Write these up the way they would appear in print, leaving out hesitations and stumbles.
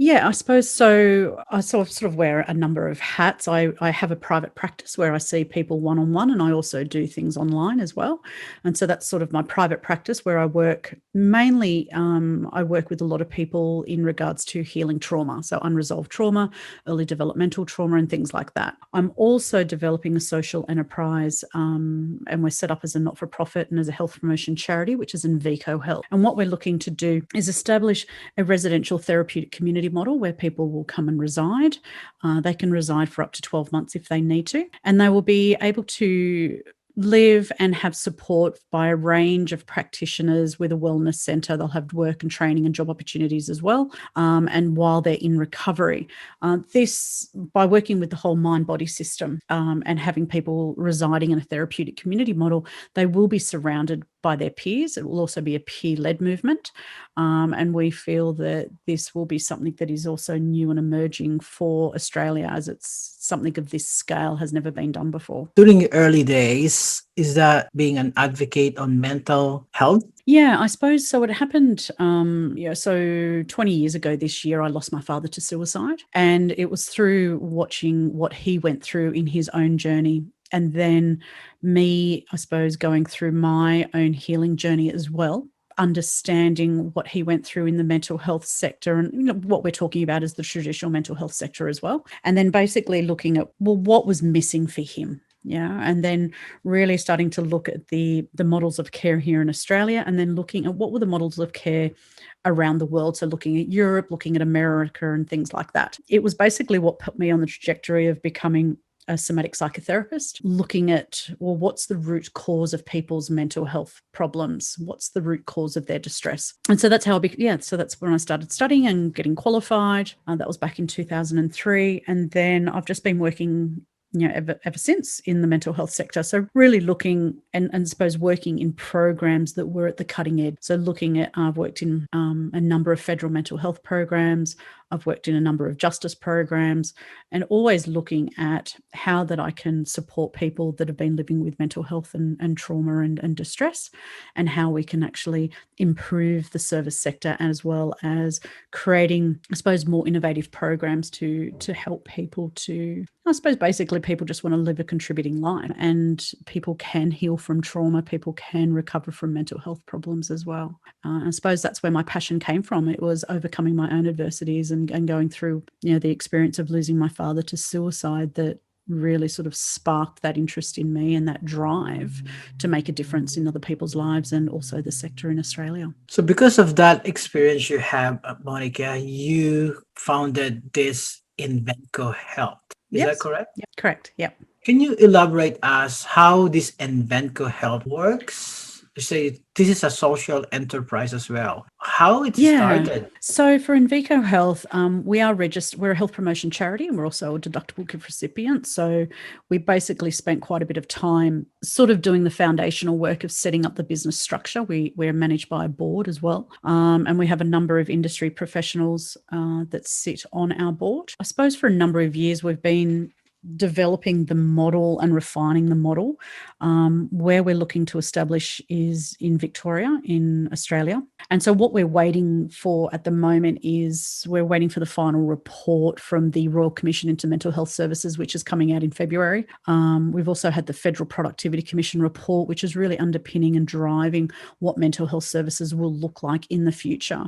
Yeah, I suppose so. I sort of wear a number of hats. I have a private practice where I see people one-on-one, and I also do things online as well. And so that's sort of my private practice where I work mainly, I work with a lot of people in regards to healing trauma, so unresolved trauma, early developmental trauma, and things like that. I'm also developing a social enterprise, and we're set up as a not-for-profit and as a health promotion charity, which is Enveco Health. And what we're looking to do is establish a residential therapeutic community model where people will come and reside. They can reside for up to 12 months if they need to, and they will be able to live and have support by a range of practitioners with a wellness centre. They'll have work and training and job opportunities as well. And while they're in recovery, this, by working with the whole mind-body system and having people residing in a therapeutic community model, they will be surrounded by their peers. It will also be a peer-led movement. And we feel that this will be something that is also new and emerging for Australia, as it's something of this scale has never been done before. During your early days, is that being an advocate on mental health? Yeah, I suppose so. It happened, so 20 years ago this year, I lost my father to suicide. And it was through watching what he went through in his own journey, and then me, I suppose, going through my own healing journey as well, understanding what he went through in the mental health sector, and what we're talking about is the traditional mental health sector as well. And then basically looking at, well, what was missing for him? Yeah. And then really starting to look at the models of care here in Australia, and then looking at what were the models of care around the world. So looking at Europe, looking at America and things like that. It was basically what put me on the trajectory of becoming a somatic psychotherapist, looking at, well, what's the root cause of people's mental health problems? What's the root cause of their distress? And so that's how so that's when I started studying and getting qualified. That was back in 2003. And then I've just been working ever since in the mental health sector. So really looking and I suppose working in programs that were at the cutting edge. So looking at, I've worked in a number of federal mental health programs. I've worked in a number of justice programs, and always looking at how that I can support people that have been living with mental health and trauma and distress, and how we can actually improve the service sector, as well as creating, I suppose, more innovative programs to help people to, I suppose, basically people just want to live a contributing life, and people can heal from trauma, people can recover from mental health problems as well. I suppose that's where my passion came from. It was overcoming my own adversities and going through, the experience of losing my father to suicide that really sort of sparked that interest in me and that drive to make a difference in other people's lives and also the sector in Australia. So, because of that experience you have, Monica, you founded this Enveco Health. Is that Yes. correct? Yep. Correct. Yep. Can you elaborate us how this Enveco Health works? You say this is a social enterprise as well. How it started? So for Enveco Health, we are registered. We're a health promotion charity, and we're also a deductible gift recipient. So we basically spent quite a bit of time sort of doing the foundational work of setting up the business structure. We're managed by a board as well, and we have a number of industry professionals that sit on our board. I suppose for a number of years we've been developing the model and refining the model. Where we're looking to establish is in Victoria, in Australia. And so what we're waiting for at the moment is we're waiting for the final report from the Royal Commission into Mental Health Services, which is coming out in February. We've also had the Federal Productivity Commission report, which is really underpinning and driving what mental health services will look like in the future.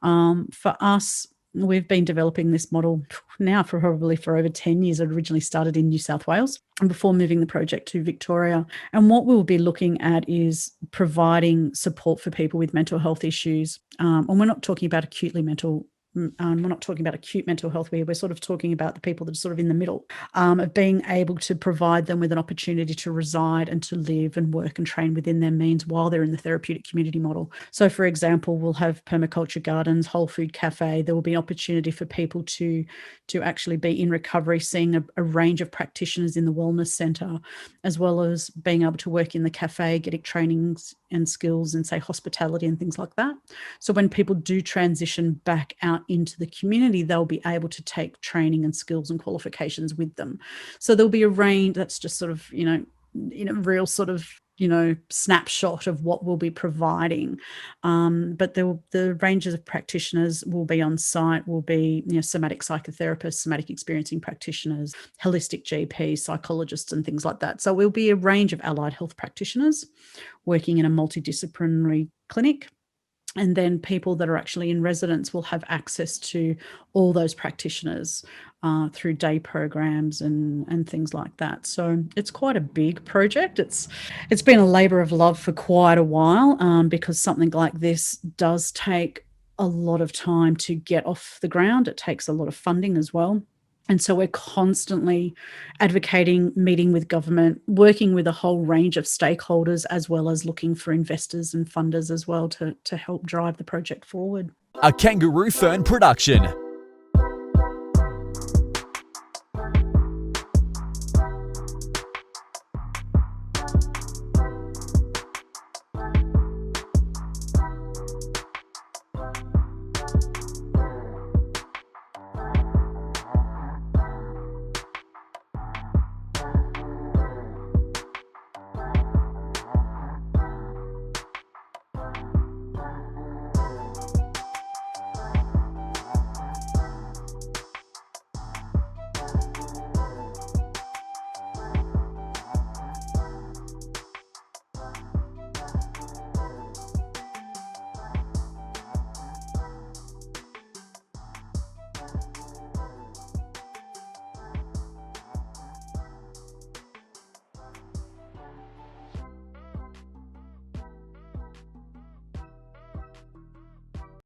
For us, we've been developing this model now for over 10 years. It originally started in New South Wales and before moving the project to Victoria. And what we'll be looking at is providing support for people with mental health issues. And we're not talking about we're not talking about acute mental health. We're sort of talking about the people that are sort of in the middle, of being able to provide them with an opportunity to reside and to live and work and train within their means while they're in the therapeutic community model. So, for example, we'll have permaculture gardens, whole food cafe. There will be an opportunity for people to actually be in recovery, seeing a range of practitioners in the wellness centre, as well as being able to work in the cafe, getting trainings and skills in, say, hospitality and things like that. So when people do transition back out into the community, they'll be able to take training and skills and qualifications with them. So there'll be a range that's just sort of, in a real sort of snapshot of what we'll be providing. But the ranges of practitioners will be on site, will be somatic psychotherapists, somatic experiencing practitioners, holistic GPs, psychologists and things like that. So it will be a range of allied health practitioners working in a multidisciplinary clinic. And then people that are actually in residence will have access to all those practitioners through day programs and things like that. So it's quite a big project. It's been a labour of love for quite a while because something like this does take a lot of time to get off the ground. It takes a lot of funding as well. And so we're constantly advocating, meeting with government, working with a whole range of stakeholders, as well as looking for investors and funders as well to help drive the project forward. A Kangaroo Fern production.